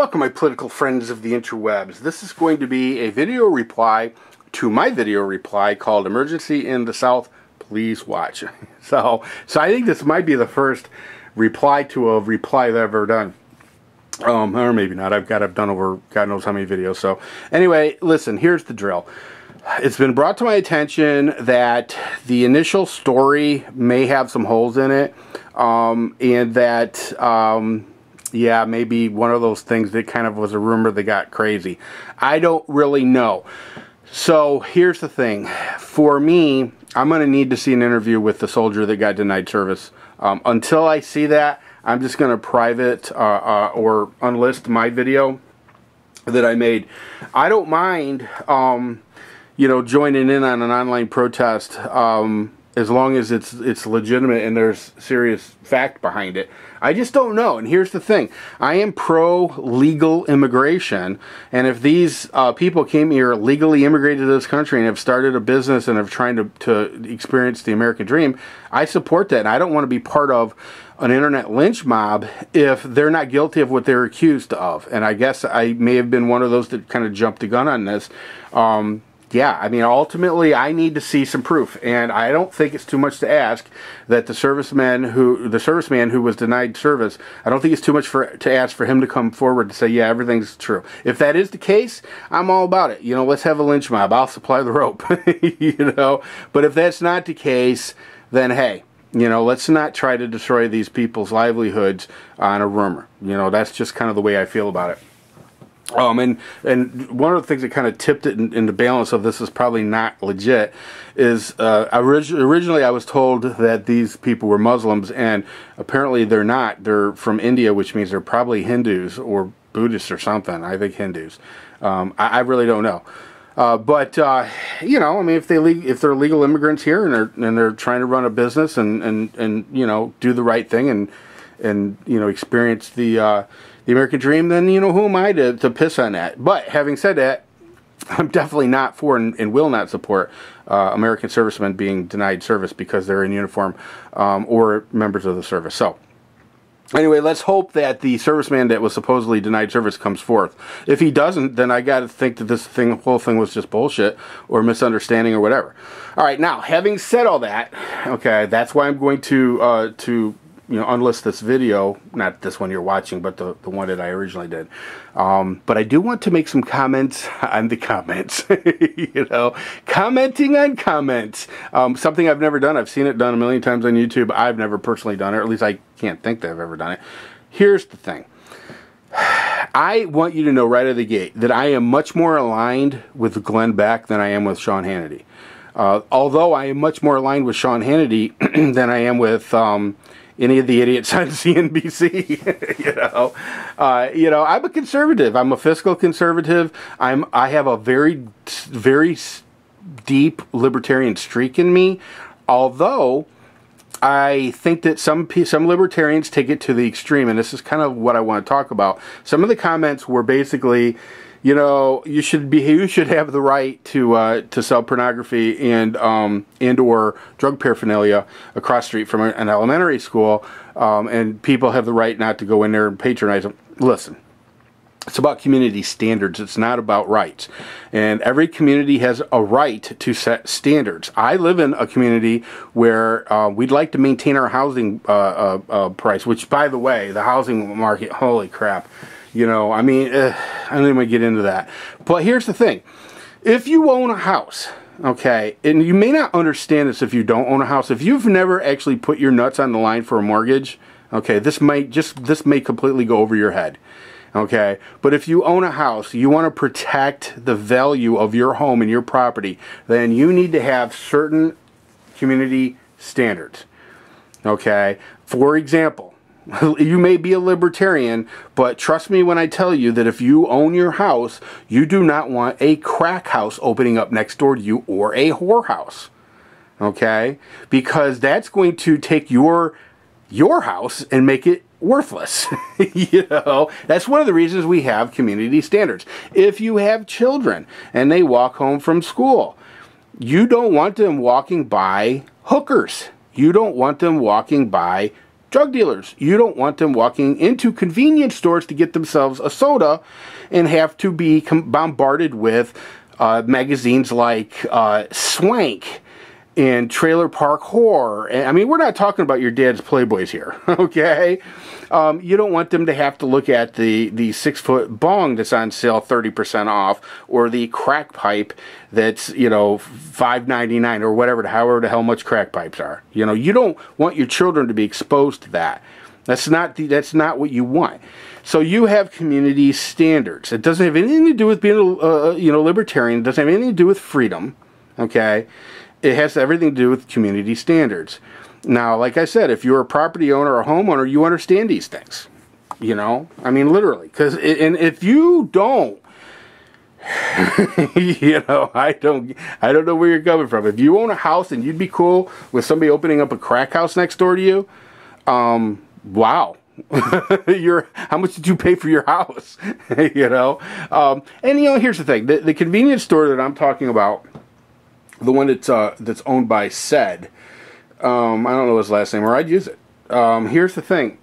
Welcome, my political friends of the interwebs. This is going to be a video reply to my video reply called Emergency in the South, Please Watch. So I think this might be the first reply to a reply that I've ever done. Or maybe not. I've done over God knows how many videos. So anyway, listen, here's the drill. It's been brought to my attention that the initial story may have some holes in it, and that yeah, maybe one of those things that kind of was a rumor that got crazy. I don't really know. So here's the thing. For me, I'm going to need to see an interview with the soldier that got denied service. Until I see that, I'm just going to private or unlist my video that I made. I don't mind, you know, joining in on an online protest as long as it's legitimate and there's serious fact behind it. I just don't know. And here's the thing. I am pro-legal immigration. And if these people came here, legally immigrated to this country and have started a business and have trying to experience the American dream, I support that. And I don't want to be part of an internet lynch mob if they're not guilty of what they're accused of. And I guess I may have been one of those that kind of jumped the gun on this. Yeah, I mean, ultimately, I need to see some proof, and I don't think it's too much to ask that the serviceman who was denied service, I don't think it's too much to ask for him to come forward and say, yeah, everything's true. If that is the case, I'm all about it. You know, let's have a lynch mob. I'll supply the rope. You know, but if that's not the case, then hey, you know, let's not try to destroy these people's livelihoods on a rumor. You know, that's just kind of the way I feel about it. And one of the things that kind of tipped it in the balance of this is probably not legit is originally I was told that these people were Muslims, and apparently they're not. They're from India, which means they're probably Hindus or Buddhists or something. I think Hindus. I really don't know. But you know, I mean, if they're legal immigrants here and they're trying to run a business and you know, do the right thing and you know, experience the American dream, then, you know, who am I to piss on that? But having said that, I'm definitely not for and will not support American servicemen being denied service because they're in uniform or members of the service. So anyway, let's hope that the serviceman that was supposedly denied service comes forth. If he doesn't, then I got to think that this whole thing was just bullshit or misunderstanding or whatever. All right, now, having said all that, okay, that's why I'm going to you know, unlist this video, not this one you're watching, but the one that I originally did. But I do want to make some comments on the comments. You know, commenting on comments. Something I've never done. I've seen it done a million times on YouTube. I've never personally done it, or at least I can't think that I've ever done it. Here's the thing. I want you to know right out of the gate that I am much more aligned with Glenn Beck than I am with Sean Hannity. Although I am much more aligned with Sean Hannity than I am with any of the idiots on CNBC. You know, I'm a conservative. I'm a fiscal conservative. I have a very, very deep libertarian streak in me. Although I think that some libertarians take it to the extreme, and this is kind of what I want to talk about. Some of the comments were basically, you know, you should have the right to sell pornography and or drug paraphernalia across the street from an elementary school, and people have the right not to go in there and patronize them. Listen, it's about community standards. It's not about rights, and every community has a right to set standards. I live in a community where we'd like to maintain our housing price, which, by the way, the housing market, holy crap. You know, I mean, I don't even want to get into that. But here's the thing. If you own a house, okay, and you may not understand this if you don't own a house. If you've never actually put your nuts on the line for a mortgage, okay, this may completely go over your head. Okay, but if you own a house, you want to protect the value of your home and your property, then you need to have certain community standards. Okay, for example, you may be a libertarian, but trust me when I tell you that if you own your house, you do not want a crack house opening up next door to you or a whorehouse. Okay? Because that's going to take your house and make it worthless. You know, that's one of the reasons we have community standards. If you have children and they walk home from school, you don't want them walking by hookers. You don't want them walking by Drug dealers, you don't want them walking into convenience stores to get themselves a soda and have to be bombarded with magazines like Swank and Trailer Park Horror. And, I mean, we're not talking about your dad's Playboys here, okay? You don't want them to have to look at the 6-foot bong that's on sale 30% off, or the crack pipe that's, you know, $5.99 or whatever, however the hell much crack pipes are. You know, you don't want your children to be exposed to that. That's not what you want. So you have community standards. It doesn't have anything to do with being you know, libertarian. It doesn't have anything to do with freedom, okay? It has everything to do with community standards. Now, like I said, if you're a property owner or a homeowner, you understand these things. You know, I mean, literally. And if you don't, you know, I don't know where you're coming from. If you own a house and you'd be cool with somebody opening up a crack house next door to you, wow. How much did you pay for your house? You know, and you know, here's the thing: the convenience store that I'm talking about, the one that's owned by SED. I don't know his last name, or I'd use it. Here's the thing: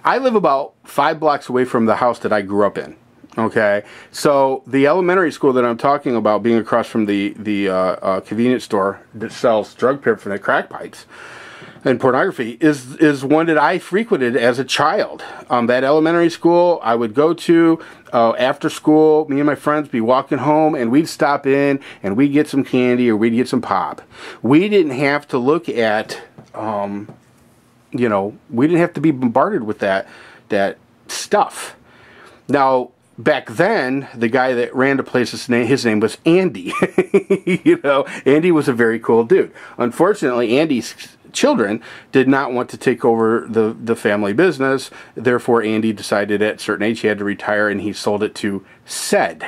I live about 5 blocks away from the house that I grew up in. Okay, so the elementary school that I'm talking about, being across from the convenience store that sells drug paraphernalia, crack pipes, and pornography, is one that I frequented as a child. That elementary school I would go to after school. Me and my friends be walking home, and we'd stop in and we'd get some candy or we'd get some pop. We didn't have to look at, you know, we didn't have to be bombarded with that stuff. Now, back then, the guy that ran the place, his name was Andy. You know, Andy was a very cool dude. Unfortunately, Andy's children did not want to take over the family business. Therefore, Andy decided at a certain age he had to retire, and he sold it to SED,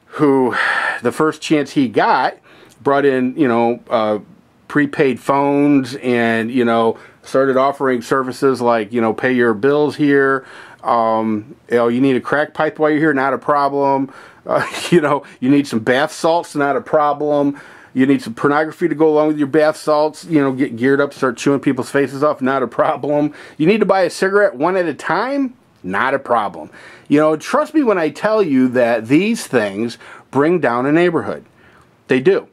who, the first chance he got, brought in, you know, prepaid phones, and, you know, started offering services like, you know, pay your bills here. You know, you need a crack pipe while you're here, not a problem. You know, you need some bath salts, not a problem. You need some pornography to go along with your bath salts. You know, get geared up, start chewing people's faces off, not a problem. You need to buy a cigarette one at a time, not a problem. You know, trust me when I tell you that these things bring down a neighborhood. They do.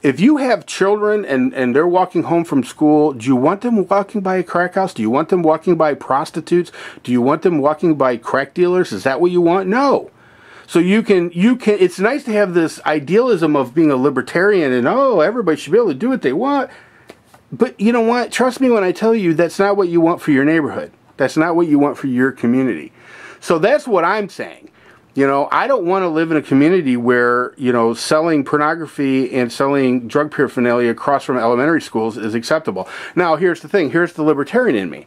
If you have children and they're walking home from school, do you want them walking by a crack house? Do you want them walking by prostitutes? Do you want them walking by crack dealers? Is that what you want? No. So you can, it's nice to have this idealism of being a libertarian and, oh, everybody should be able to do what they want. But you know what? Trust me when I tell you that's not what you want for your neighborhood. That's not what you want for your community. So that's what I'm saying. You know, I don't want to live in a community where, you know, selling pornography and selling drug paraphernalia across from elementary schools is acceptable. Now, here's the thing. Here's the libertarian in me.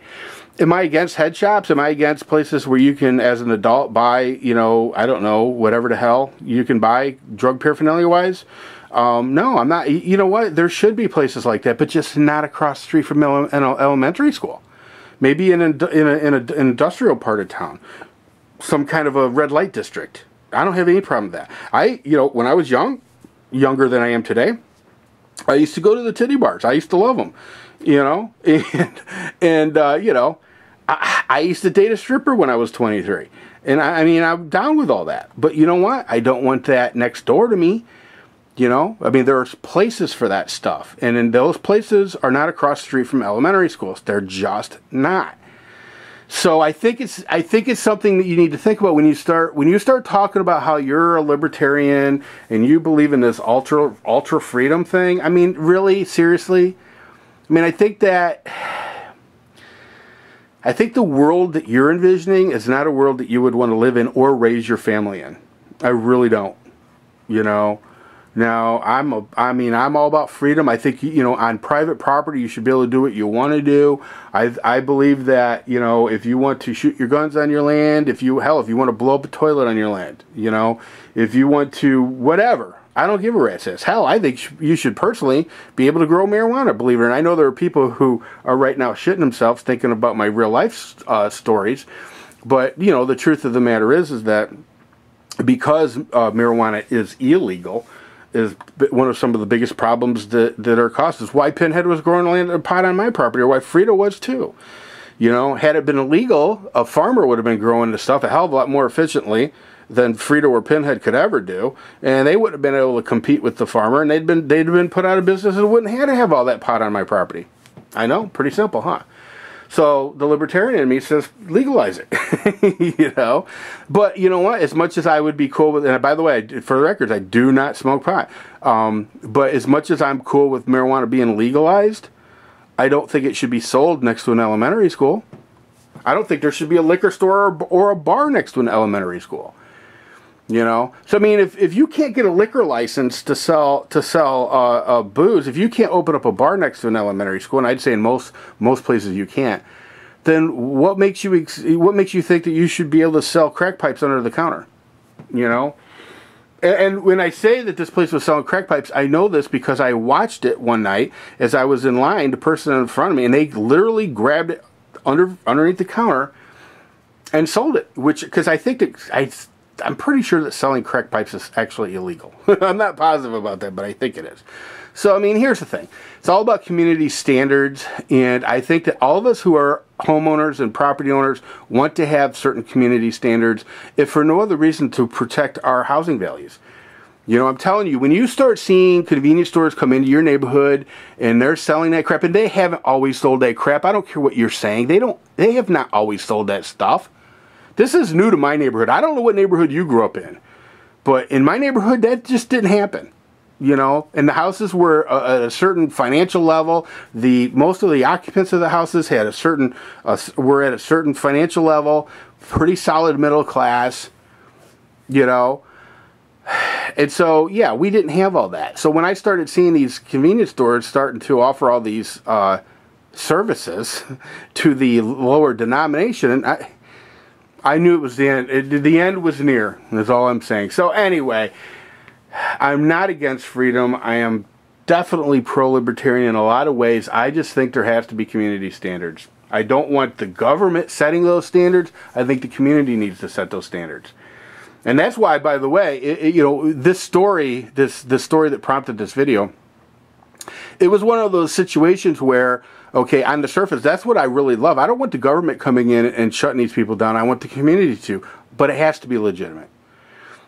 Am I against head shops? Am I against places where you can, as an adult, buy, you know, I don't know, whatever the hell you can buy drug paraphernalia-wise? No, I'm not. You know what? There should be places like that, but just not across the street from an elementary school. Maybe in an industrial part of town. Some kind of a red light district. I don't have any problem with that. You know, when I was younger than I am today, I used to go to the titty bars. I used to love them, you know, and you know, I used to date a stripper when I was 23. And I mean, I'm down with all that. But you know what? I don't want that next door to me. You know, I mean, there's places for that stuff. And then those places are not across the street from elementary schools. They're just not. So I think it's something that you need to think about when you start talking about how you're a libertarian and you believe in this ultra freedom thing. I mean, really, seriously? I mean, I think the world that you're envisioning is not a world that you would want to live in or raise your family in. I really don't. You know. Now, I'm all about freedom. I think, you know, on private property, you should be able to do what you want to do. I believe that, you know, if you want to shoot your guns on your land, if you want to blow up a toilet on your land, you know, if you want to, whatever, I don't give a rat's ass. Hell, I think you should personally be able to grow marijuana, believe it or not. I know there are people who are right now shitting themselves thinking about my real life stories, but, you know, the truth of the matter is that because marijuana is illegal, one of some of the biggest problems that are caused. Is why Pinhead was growing land in a pot on my property, or why Frito was too. You know, had it been illegal, a farmer would have been growing this stuff a hell of a lot more efficiently than Frito or Pinhead could ever do, and they wouldn't have been able to compete with the farmer, and they'd have been put out of business and wouldn't have to have all that pot on my property. I know, pretty simple, huh? So the libertarian in me says legalize it, you know. But you know what? As much as I would be cool with, and by the way, for the records, I do not smoke pot. But as much as I'm cool with marijuana being legalized, I don't think it should be sold next to an elementary school. I don't think there should be a liquor store or a bar next to an elementary school. You know, so I mean, if you can't get a liquor license to sell booze, if you can't open up a bar next to an elementary school, and I'd say in most places you can't, then what makes you think that you should be able to sell crack pipes under the counter? You know, and when I say that this place was selling crack pipes, I know this because I watched it one night as I was in line. The person in front of me, and they literally grabbed it underneath the counter and sold it, which because I think that I'm pretty sure that selling crack pipes is actually illegal. I'm not positive about that, but I think it is. So, I mean, here's the thing. It's all about community standards, and I think that all of us who are homeowners and property owners want to have certain community standards, if for no other reason to protect our housing values. You know, I'm telling you, when you start seeing convenience stores come into your neighborhood and they're selling that crap, and they haven't always sold that crap. I don't care what you're saying. They have not always sold that stuff. This is new to my neighborhood. I don't know what neighborhood you grew up in, but in my neighborhood, that just didn't happen. You know, and the houses were at a certain financial level. Most of the occupants of the houses had were at a certain financial level, pretty solid middle class. You know, and so yeah, we didn't have all that. So when I started seeing these convenience stores starting to offer all these services to the lower denomination, and I knew it was the end. The end was near, is all I'm saying. So anyway, I'm not against freedom. I am definitely pro-libertarian in a lot of ways. I just think there has to be community standards. I don't want the government setting those standards. I think the community needs to set those standards. And that's why, by the way, you know, this story that prompted this video, it was one of those situations where, okay, on the surface, that's what I really love. I don't want the government coming in and shutting these people down. I want the community to, but it has to be legitimate.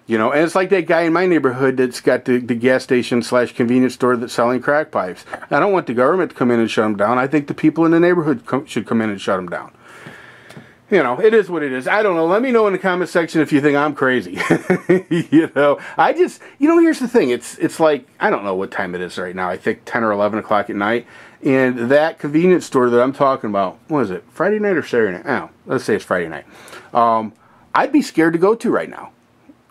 You know, and it's like that guy in my neighborhood that's got the gas station / convenience store that's selling crack pipes. I don't want the government to come in and shut them down. I think the people in the neighborhood should come in and shut them down. You know, it is what it is. I don't know. Let me know in the comment section if you think I'm crazy. You know, here's the thing. It's like, I don't know what time it is right now. I think 10 or 11 o'clock at night. And that convenience store that I'm talking about, what is it, Friday night or Saturday night? Oh, let's say it's Friday night. I'd be scared to go to right now.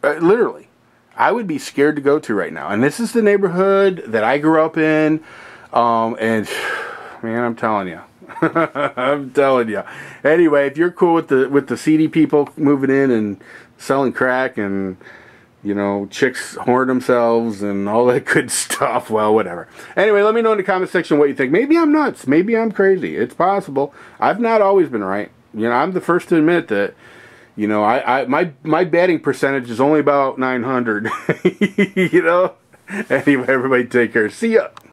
Literally. I would be scared to go to right now. And this is the neighborhood that I grew up in. And, man, I'm telling you. I'm telling you. Anyway, if you're cool with the seedy people moving in and selling crack and, you know, chicks whoring themselves and all that good stuff, well, whatever. Anyway, let me know in the comment section what you think. Maybe I'm nuts. Maybe I'm crazy. It's possible. I've not always been right. You know, I'm the first to admit that, you know, my batting percentage is only about 900. You know? Anyway, everybody take care. See ya.